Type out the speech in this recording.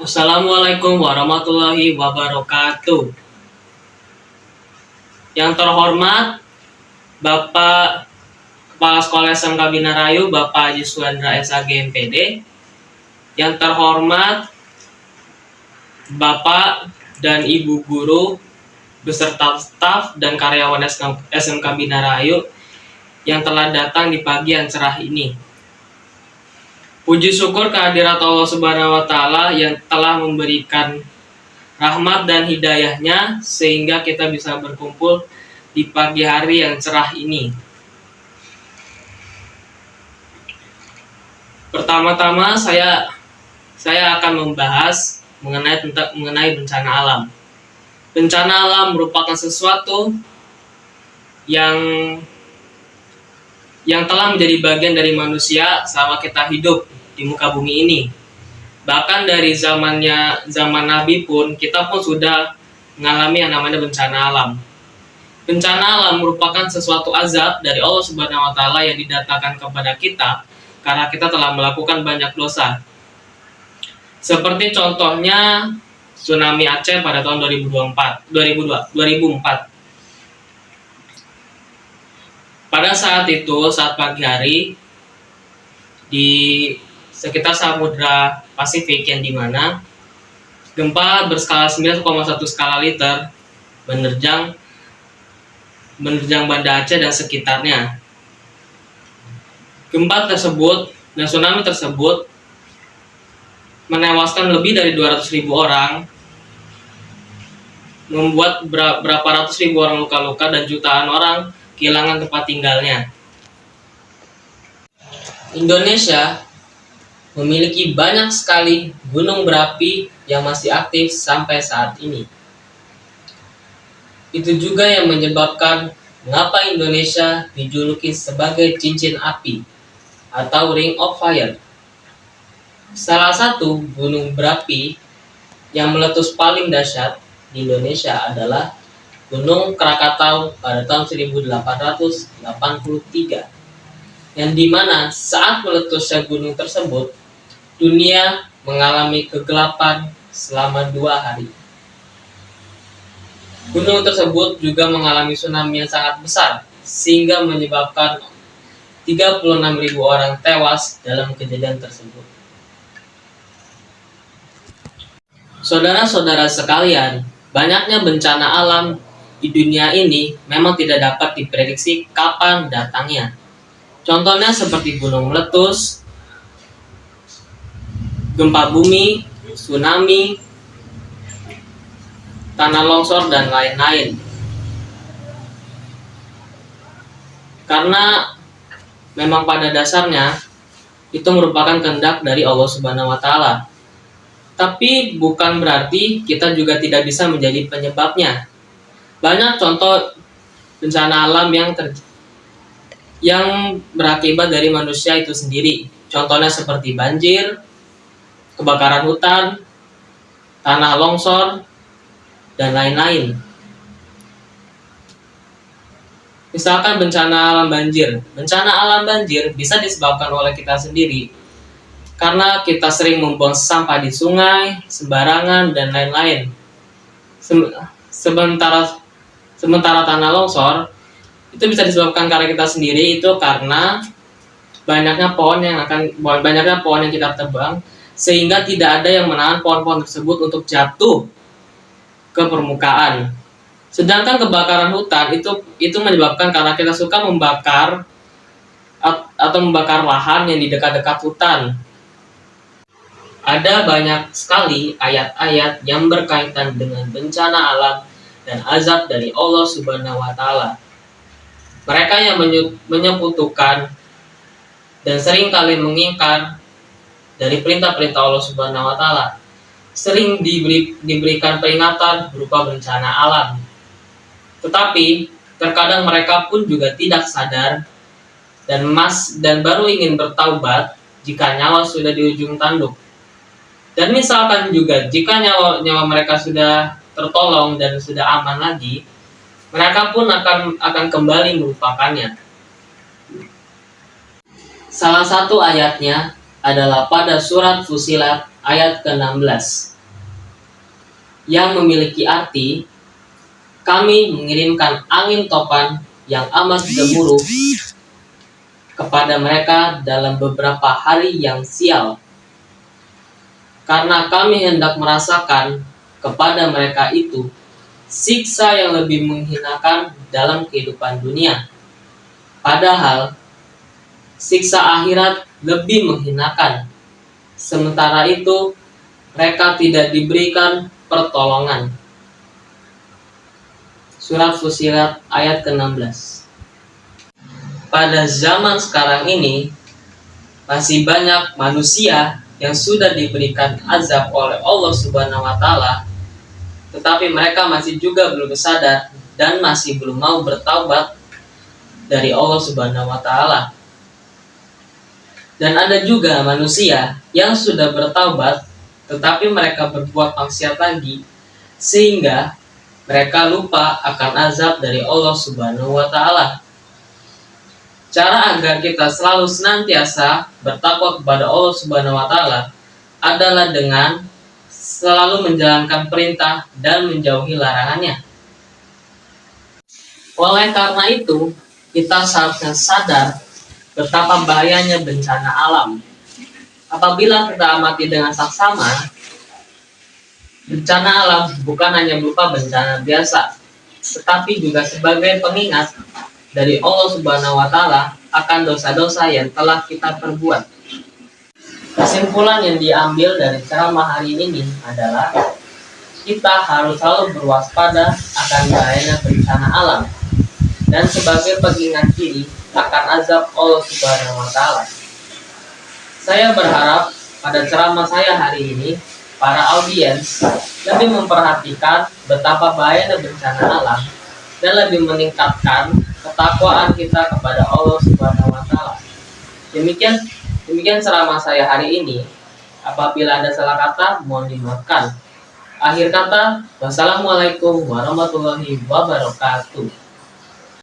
Assalamualaikum warahmatullahi wabarakatuh. Yang terhormat Bapak Kepala Sekolah SMK Bina Rayu, Bapak Haji Suhendra SAG MPD. Yang terhormat Bapak dan Ibu Guru beserta staf dan karyawan SMK Bina Rayu yang telah datang di pagi yang cerah ini. Puji syukur kehadirat Allah Subhanahu wa Ta'ala yang telah memberikan rahmat dan hidayahnya sehingga kita bisa berkumpul di pagi hari yang cerah ini. Pertama-tama saya akan membahas mengenai bencana alam. Bencana alam merupakan sesuatu yang telah menjadi bagian dari manusia selama kita hidup di muka bumi ini. Bahkan dari zaman Nabi pun kita pun sudah mengalami yang namanya bencana alam. Bencana alam merupakan sesuatu azab dari Allah Subhanahu wa Ta'ala yang didatangkan kepada kita karena kita telah melakukan banyak dosa. Seperti contohnya tsunami Aceh pada tahun 2004. Pada saat itu, saat pagi hari di sekitar Samudra Pasifik yang dimana gempa berskala 9,1 skala Richter menerjang Banda Aceh dan sekitarnya. Gempa tersebut dan tsunami tersebut menewaskan lebih dari 200.000 orang, membuat berapa ratus ribu orang luka-luka dan jutaan orang kehilangan tempat tinggalnya. Indonesia memiliki banyak sekali gunung berapi yang masih aktif sampai saat ini. Itu juga yang menyebabkan mengapa Indonesia dijuluki sebagai cincin api atau Ring of Fire. Salah satu gunung berapi yang meletus paling dahsyat di Indonesia adalah Gunung Krakatau pada tahun 1883. Yang dimana saat meletusnya gunung tersebut, dunia mengalami kegelapan selama 2 hari. Gunung tersebut juga mengalami tsunami yang sangat besar, sehingga menyebabkan 36.000 orang tewas dalam kejadian tersebut. Saudara-saudara sekalian, banyaknya bencana alam di dunia ini memang tidak dapat diprediksi kapan datangnya. Contohnya seperti gunung meletus, gempa bumi, tsunami, tanah longsor, dan lain-lain. Karena memang pada dasarnya itu merupakan kehendak dari Allah Subhanahu wa Ta'ala. Tapi bukan berarti kita juga tidak bisa menjadi penyebabnya. Banyak contoh bencana alam yang berakibat dari manusia itu sendiri. Contohnya seperti banjir, kebakaran hutan, tanah longsor, dan lain-lain. Misalkan bencana alam banjir. Bencana alam banjir bisa disebabkan oleh kita sendiri karena kita sering membuang sampah di sungai, sembarangan, dan lain-lain. Sementara tanah longsor itu bisa disebabkan karena kita sendiri, itu karena banyaknya pohon yang kita tebang sehingga tidak ada yang menahan pohon-pohon tersebut untuk jatuh ke permukaan. Sedangkan kebakaran hutan itu menyebabkan karena kita suka membakar lahan yang di dekat-dekat hutan. Ada banyak sekali ayat-ayat yang berkaitan dengan bencana alam dan azab dari Allah Subhanahu wa Ta'ala. Mereka yang menyekutukan dan sering kali mengingkar dari perintah-perintah Allah Subhanahu wa Ta'ala sering diberikan peringatan berupa bencana alam. Tetapi terkadang mereka pun juga tidak sadar dan baru ingin bertaubat jika nyawa sudah di ujung tanduk. Dan misalkan juga jika nyawa mereka sudah tertolong dan sudah aman lagi, mereka pun akan kembali melupakannya. Salah satu ayatnya adalah pada surat Fussilat ayat ke-16. yang memiliki arti, kami mengirimkan angin topan yang amat gemuruh kepada mereka dalam beberapa hari yang sial, karena kami hendak merasakan kepada mereka itu siksa yang lebih menghinakan dalam kehidupan dunia. Padahal siksa akhirat lebih menghinakan. Sementara itu mereka tidak diberikan pertolongan. Surat Fussilat ayat ke-16. Pada zaman sekarang ini masih banyak manusia yang sudah diberikan azab oleh Allah Subhanahu wa taala, tetapi mereka masih juga belum sadar dan masih belum mau bertaubat dari Allah Subhanahu wa taala. Dan ada juga manusia yang sudah bertaubat tetapi mereka berbuat maksiat lagi, sehingga mereka lupa akan azab dari Allah Subhanahu wa taala. Cara agar kita selalu senantiasa bertakwa kepada Allah Subhanahu wa taala adalah dengan selalu menjalankan perintah dan menjauhi larangannya. Oleh karena itu, kita seharusnya sadar betapa bahayanya bencana alam. Apabila kita amati dengan saksama, bencana alam bukan hanya berupa bencana biasa, tetapi juga sebagai pengingat dari Allah Subhanahu wa taala akan dosa-dosa yang telah kita perbuat. Kesimpulan yang diambil dari ceramah hari ini adalah kita harus selalu berwaspada akan bahayanya bencana alam dan sebagai pengingat diri akan azab Allah Subhanahu wa taala. Saya berharap pada ceramah saya hari ini, para audiens lebih memperhatikan betapa bahayanya bencana alam dan lebih meningkatkan ketakwaan kita kepada Allah Subhanahu wa taala. Demikian ceramah saya hari ini. Apabila ada salah kata, mohon dimaafkan. Akhir kata, wassalamualaikum warahmatullahi wabarakatuh.